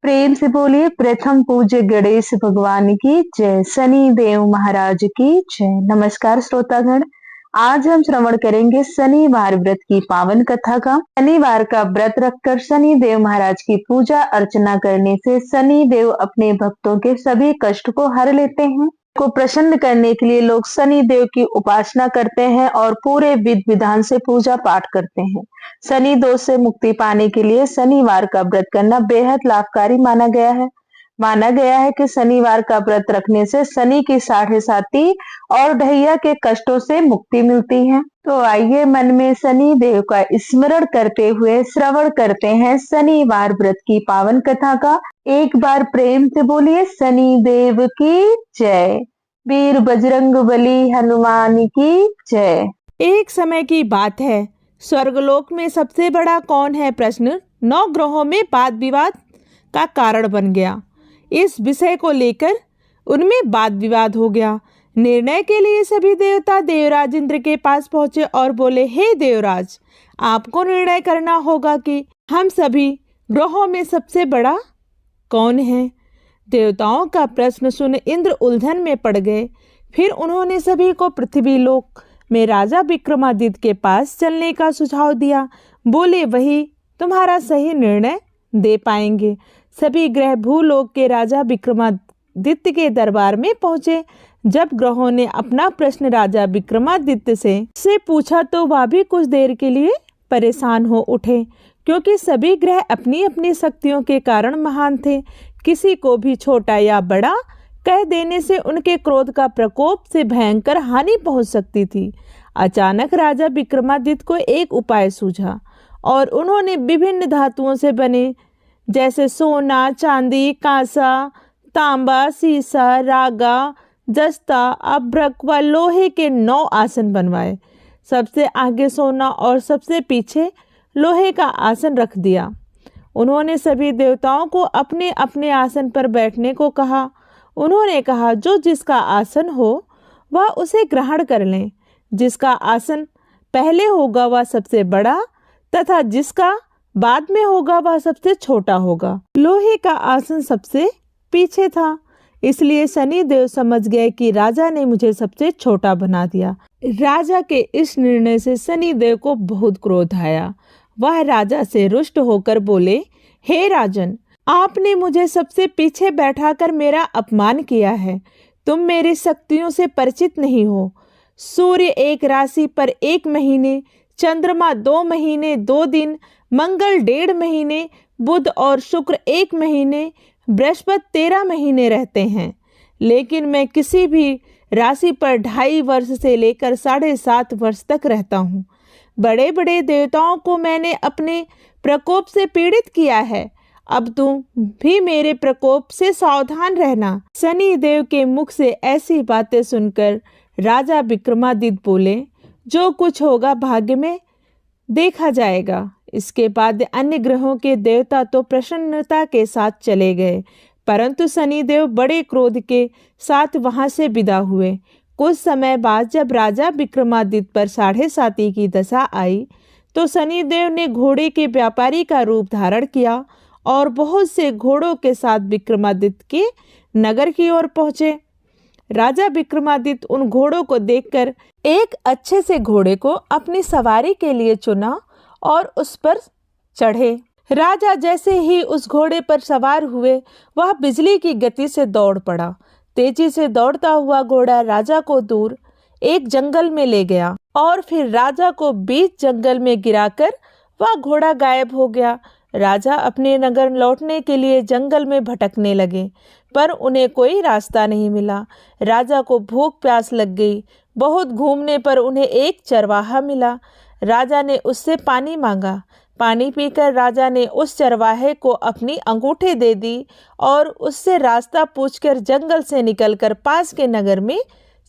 प्रेम से बोलिए प्रथम पूज्य गणेश भगवान की जय, शनि देव महाराज की जय। नमस्कार श्रोतागण, आज हम श्रवण करेंगे शनिवार व्रत की पावन कथा का। शनिवार का व्रत रखकर शनि देव महाराज की पूजा अर्चना करने से शनि देव अपने भक्तों के सभी कष्ट को हर लेते हैं। को प्रसन्न करने के लिए लोग शनि देव की उपासना करते हैं और पूरे विधि विधान से पूजा पाठ करते हैं। शनि दोष से मुक्ति पाने के लिए शनिवार का व्रत करना बेहद लाभकारी माना गया है। माना गया है कि शनिवार का व्रत रखने से शनि की साढ़े साती और ढैया के कष्टों से मुक्ति मिलती है। तो आइए मन में शनि देव का स्मरण करते हुए श्रवण करते हैं शनिवार व्रत की पावन कथा का। एक बार प्रेम से बोलिए शनि देव की जय। वीर बजरंग बली हनुमान की जय। एक समय की बात है, स्वर्गलोक में सबसे बड़ा कौन है प्रश्न 9 ग्रहों में वाद विवाद का कारण बन गया। इस विषय को लेकर उनमें वाद विवाद हो गया। निर्णय के लिए सभी देवता देवराज इंद्र के पास पहुंचे और बोले, हे देवराज, आपको निर्णय करना होगा कि हम सभी ग्रहों में सबसे बड़ा कौन है। देवताओं का प्रश्न सुन इंद्र उलझन में पड़ गए। फिर उन्होंने सभी को पृथ्वी लोक में राजा विक्रमादित्य के पास चलने का सुझाव दिया। बोले, वही तुम्हारा सही निर्णय दे पाएंगे। सभी ग्रह भूलोक के राजा विक्रमादित्य के दरबार में पहुंचे। जब ग्रहों ने अपना प्रश्न राजा विक्रमादित्य से पूछा तो वह भी कुछ देर के लिए परेशान हो उठे, क्योंकि सभी ग्रह अपनी अपनी शक्तियों के कारण महान थे। किसी को भी छोटा या बड़ा कह देने से उनके क्रोध का प्रकोप से भयंकर हानि पहुंच सकती थी। अचानक राजा विक्रमादित्य को एक उपाय सूझा और उन्होंने विभिन्न धातुओं से बने जैसे सोना, चांदी, कांसा, तांबा, सीसा, रागा, जस्ता, अभ्रक व लोहे के 9 आसन बनवाए। सबसे आगे सोना और सबसे पीछे लोहे का आसन रख दिया। उन्होंने सभी देवताओं को अपने अपने आसन पर बैठने को कहा। उन्होंने कहा, जो जिसका आसन हो वह उसे ग्रहण कर लें। जिसका आसन पहले होगा वह सबसे बड़ा तथा जिसका बाद में होगा वह सबसे छोटा होगा। लोहे का आसन सबसे पीछे था, इसलिए शनि देव समझ गए कि राजा ने मुझे सबसे छोटा बना दिया। राजा के इस निर्णय से शनि देव को बहुत क्रोध आया। वह राजा से रुष्ट होकर बोले, हे राजन, आपने मुझे सबसे पीछे बैठाकर मेरा अपमान किया है। तुम मेरी शक्तियों से परिचित नहीं हो। सूर्य एक राशि पर 1 महीने, चंद्रमा 2 महीने 2 दिन, मंगल 1.5 महीने, बुध और शुक्र 1 महीने, बृहस्पति 13 महीने रहते हैं। लेकिन मैं किसी भी राशि पर 2.5 वर्ष से लेकर 7.5 वर्ष तक रहता हूँ। बड़े बड़े देवताओं को मैंने अपने प्रकोप से पीड़ित किया है। अब तुम भी मेरे प्रकोप से सावधान रहना। शनि देव के मुख से ऐसी बातें सुनकर राजा विक्रमादित्य बोले, जो कुछ होगा भाग्य में देखा जाएगा। इसके बाद अन्य ग्रहों के देवता तो प्रसन्नता के साथ चले गए, परंतु शनिदेव बड़े क्रोध के साथ वहां से विदा हुए। कुछ समय बाद जब राजा विक्रमादित्य पर 7.5 की दशा आई तो शनिदेव ने घोड़े के व्यापारी का रूप धारण किया और बहुत से घोड़ों के साथ विक्रमादित्य के नगर की ओर पहुंचे। राजा विक्रमादित्य उन घोड़ों को देखकर एक अच्छे से घोड़े को अपनी सवारी के लिए चुना और उस पर चढ़े। राजा जैसे ही उस घोड़े पर सवार हुए वह बिजली की गति से दौड़ पड़ा। तेजी से दौड़ता हुआ घोड़ा राजा को दूर एक जंगल में ले गया और फिर राजा को बीच जंगल में गिराकर वह घोड़ा गायब हो गया। राजा अपने नगर लौटने के लिए जंगल में भटकने लगे, पर उन्हें कोई रास्ता नहीं मिला। राजा को भूख प्यास लग गई। बहुत घूमने पर उन्हें एक चरवाहा मिला। राजा ने उससे पानी मांगा। पानी पीकर राजा ने उस चरवाहे को अपनी अंगूठी दे दी और उससे रास्ता पूछकर जंगल से निकलकर पास के नगर में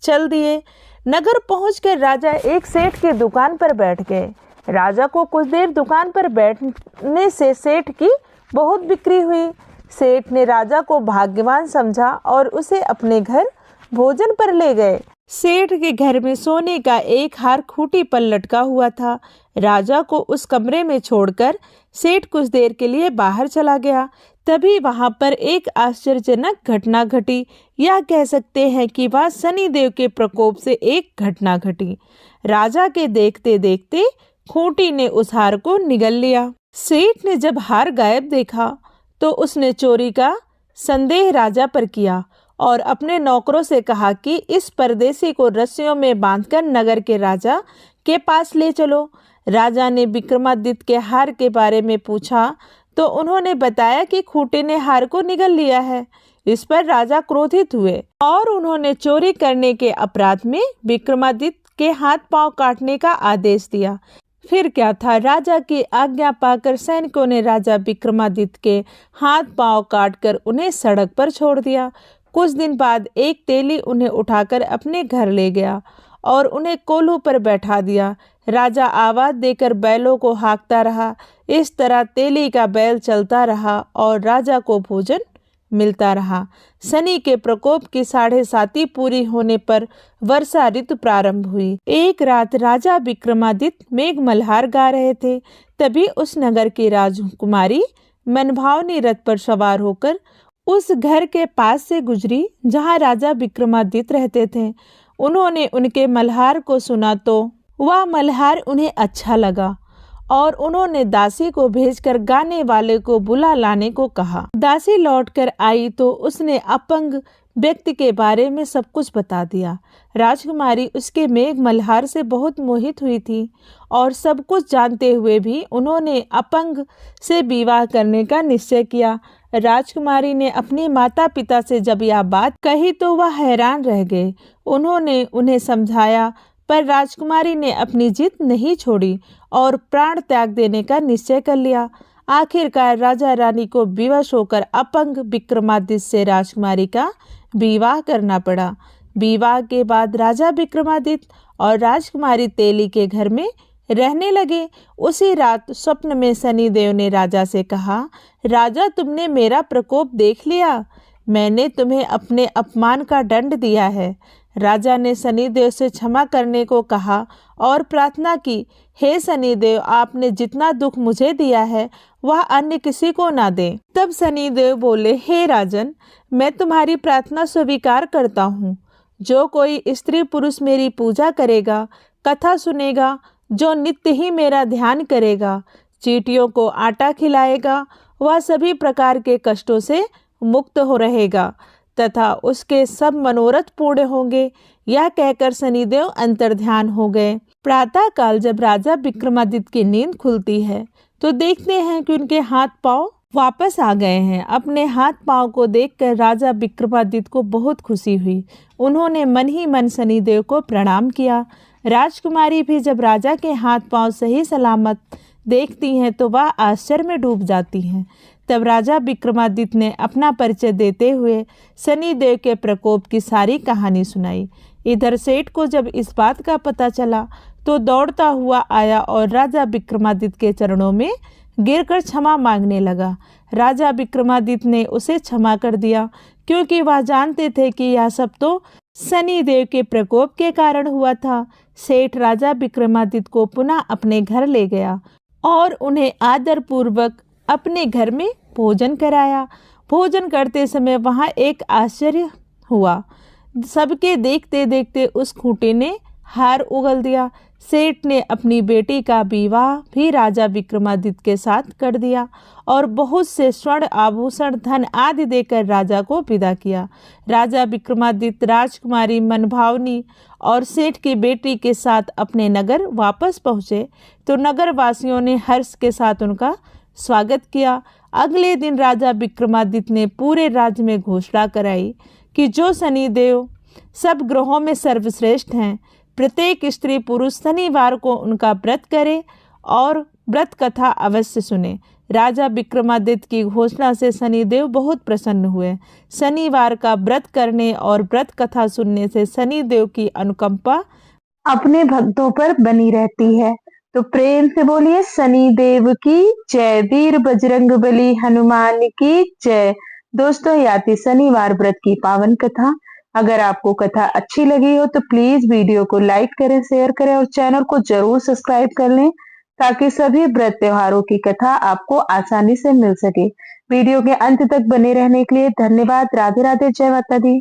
चल दिए। नगर पहुंचकर राजा एक सेठ की दुकान पर बैठ गए। राजा को कुछ देर दुकान पर बैठने से सेठ की बहुत बिक्री हुई। सेठ ने राजा को भाग्यवान समझा और उसे अपने घर भोजन पर ले गए। सेठ के घर में सोने का एक हार खूंटी पर लटका हुआ था। राजा को उस कमरे में छोड़कर सेठ कुछ देर के लिए बाहर चला गया। तभी वहां पर एक आश्चर्यजनक घटना घटी, या कह सकते हैं कि वह शनिदेव के प्रकोप से एक घटना घटी। राजा के देखते देखते खूंटी ने उस हार को निगल लिया। सेठ ने जब हार गायब देखा तो उसने चोरी का संदेह राजा पर किया और अपने नौकरों से कहा कि इस परदेसी को रस्सियों में बांधकर नगर के राजा के पास ले चलो। राजा ने विक्रमादित्य के हार के बारे में पूछा तो उन्होंने बताया कि खूंटी ने हार को निगल लिया है। इस पर राजा क्रोधित हुए और उन्होंने चोरी करने के अपराध में विक्रमादित्य के हाथ पांव काटने का आदेश दिया। फिर क्या था, राजा की आज्ञा पाकर सैनिकों ने राजा विक्रमादित्य के हाथ पांव काटकर उन्हें सड़क पर छोड़ दिया। कुछ दिन बाद एक तेली उन्हें उठाकर अपने घर ले गया और उन्हें कोल्हू पर बैठा दिया। राजा आवाज देकर बैलों को हाँकता रहा। इस तरह तेली का बैल चलता रहा और राजा को भोजन मिलता रहा। शनि के प्रकोप की 7.5 पूरी होने पर वर्षा ऋतु प्रारंभ हुई। एक रात राजा विक्रमादित्य मेघ मल्हार गा रहे थे। तभी उस नगर की राजकुमारी मनभावनी रथ पर सवार होकर उस घर के पास से गुजरी जहां राजा विक्रमादित्य रहते थे। उन्होंने उनके मल्हार को सुना तो वह मल्हार उन्हें अच्छा लगा और उन्होंने दासी को भेजकर गाने वाले को बुला लाने को कहा। दासी लौटकर आई तो उसने अपंग व्यक्ति के बारे में सब कुछ बता दिया। राजकुमारी उसके मेघ मल्हार से बहुत मोहित हुई थी और सब कुछ जानते हुए भी उन्होंने अपंग से विवाह करने का निश्चय किया। राजकुमारी ने अपने माता पिता से जब यह बात कही तो वह हैरान रह गए। उन्होंने उन्हें समझाया पर राजकुमारी ने अपनी जिद नहीं छोड़ी और प्राण त्याग देने का निश्चय कर लिया। आखिरकार राजा रानी को विवश होकर अपंग विक्रमादित्य से राजकुमारी का विवाह करना पड़ा। विवाह के बाद राजा विक्रमादित्य और राजकुमारी तेली के घर में रहने लगे। उसी रात स्वप्न में शनिदेव ने राजा से कहा, राजा तुमने मेरा प्रकोप देख लिया, मैंने तुम्हें अपने अपमान का दंड दिया है। राजा ने शनिदेव से क्षमा करने को कहा और प्रार्थना की, हे शनिदेव आपने जितना दुख मुझे दिया है वह अन्य किसी को ना दे। तब शनिदेव बोले, हे राजन मैं तुम्हारी प्रार्थना स्वीकार करता हूँ। जो कोई स्त्री पुरुष मेरी पूजा करेगा, कथा सुनेगा, जो नित्य ही मेरा ध्यान करेगा, चींटियों को आटा खिलाएगा, वह सभी प्रकार के कष्टों से मुक्त हो रहेगा तथा उसके सब मनोरथ पूर्ण होंगे। यह कहकर शनिदेव अंतर्ध्यान हो गए। प्रातः काल जब राजा विक्रमादित्य की नींद खुलती है तो देखते हैं कि उनके हाथ पांव वापस आ गए हैं। अपने हाथ पांव को देखकर राजा विक्रमादित्य को बहुत खुशी हुई। उन्होंने मन ही मन शनिदेव को प्रणाम किया। राजकुमारी भी जब राजा के हाथ पांव सही सलामत देखती हैं तो वह आश्चर्य में डूब जाती हैं। तब राजा विक्रमादित्य ने अपना परिचय देते हुए शनिदेव के प्रकोप की सारी कहानी सुनाई। इधर सेठ को जब इस बात का पता चला तो दौड़ता हुआ आया और राजा विक्रमादित्य के चरणों में गिरकर क्षमा मांगने लगा। राजा विक्रमादित्य ने उसे क्षमा कर दिया क्योंकि वह जानते थे कि यह सब तो शनिदेव के प्रकोप के कारण हुआ था। सेठ राजा विक्रमादित्य को पुनः अपने घर ले गया और उन्हें आदरपूर्वक अपने घर में भोजन कराया। भोजन करते समय वहाँ एक आश्चर्य हुआ। सबके देखते देखते उस खूंटी ने हार उगल दिया। सेठ ने अपनी बेटी का विवाह भी राजा विक्रमादित्य के साथ कर दिया और बहुत से स्वर्ण आभूषण धन आदि देकर राजा को विदा किया। राजा विक्रमादित्य राजकुमारी मनभावनी और सेठ की बेटी के साथ अपने नगर वापस पहुँचे तो नगर वासियों ने हर्ष के साथ उनका स्वागत किया। अगले दिन राजा विक्रमादित्य ने पूरे राज्य में घोषणा कराई कि जो शनिदेव सब ग्रहों में सर्वश्रेष्ठ हैं, प्रत्येक स्त्री पुरुष शनिवार को उनका व्रत करे और व्रत कथा अवश्य सुने। राजा विक्रमादित्य की घोषणा से शनिदेव बहुत प्रसन्न हुए। शनिवार का व्रत करने और व्रत कथा सुनने से शनिदेव की अनुकंपा अपने भक्तों पर बनी रहती है। तो प्रेम से बोलिए शनिदेव की जय, वीर बजरंग बली हनुमान की जय। दोस्तों ये थी शनिवार व्रत की पावन कथा। अगर आपको कथा अच्छी लगी हो तो प्लीज वीडियो को लाइक करें, शेयर करें और चैनल को जरूर सब्सक्राइब कर लें ताकि सभी व्रत त्योहारों की कथा आपको आसानी से मिल सके। वीडियो के अंत तक बने रहने के लिए धन्यवाद। राधे राधे, जय माता दी।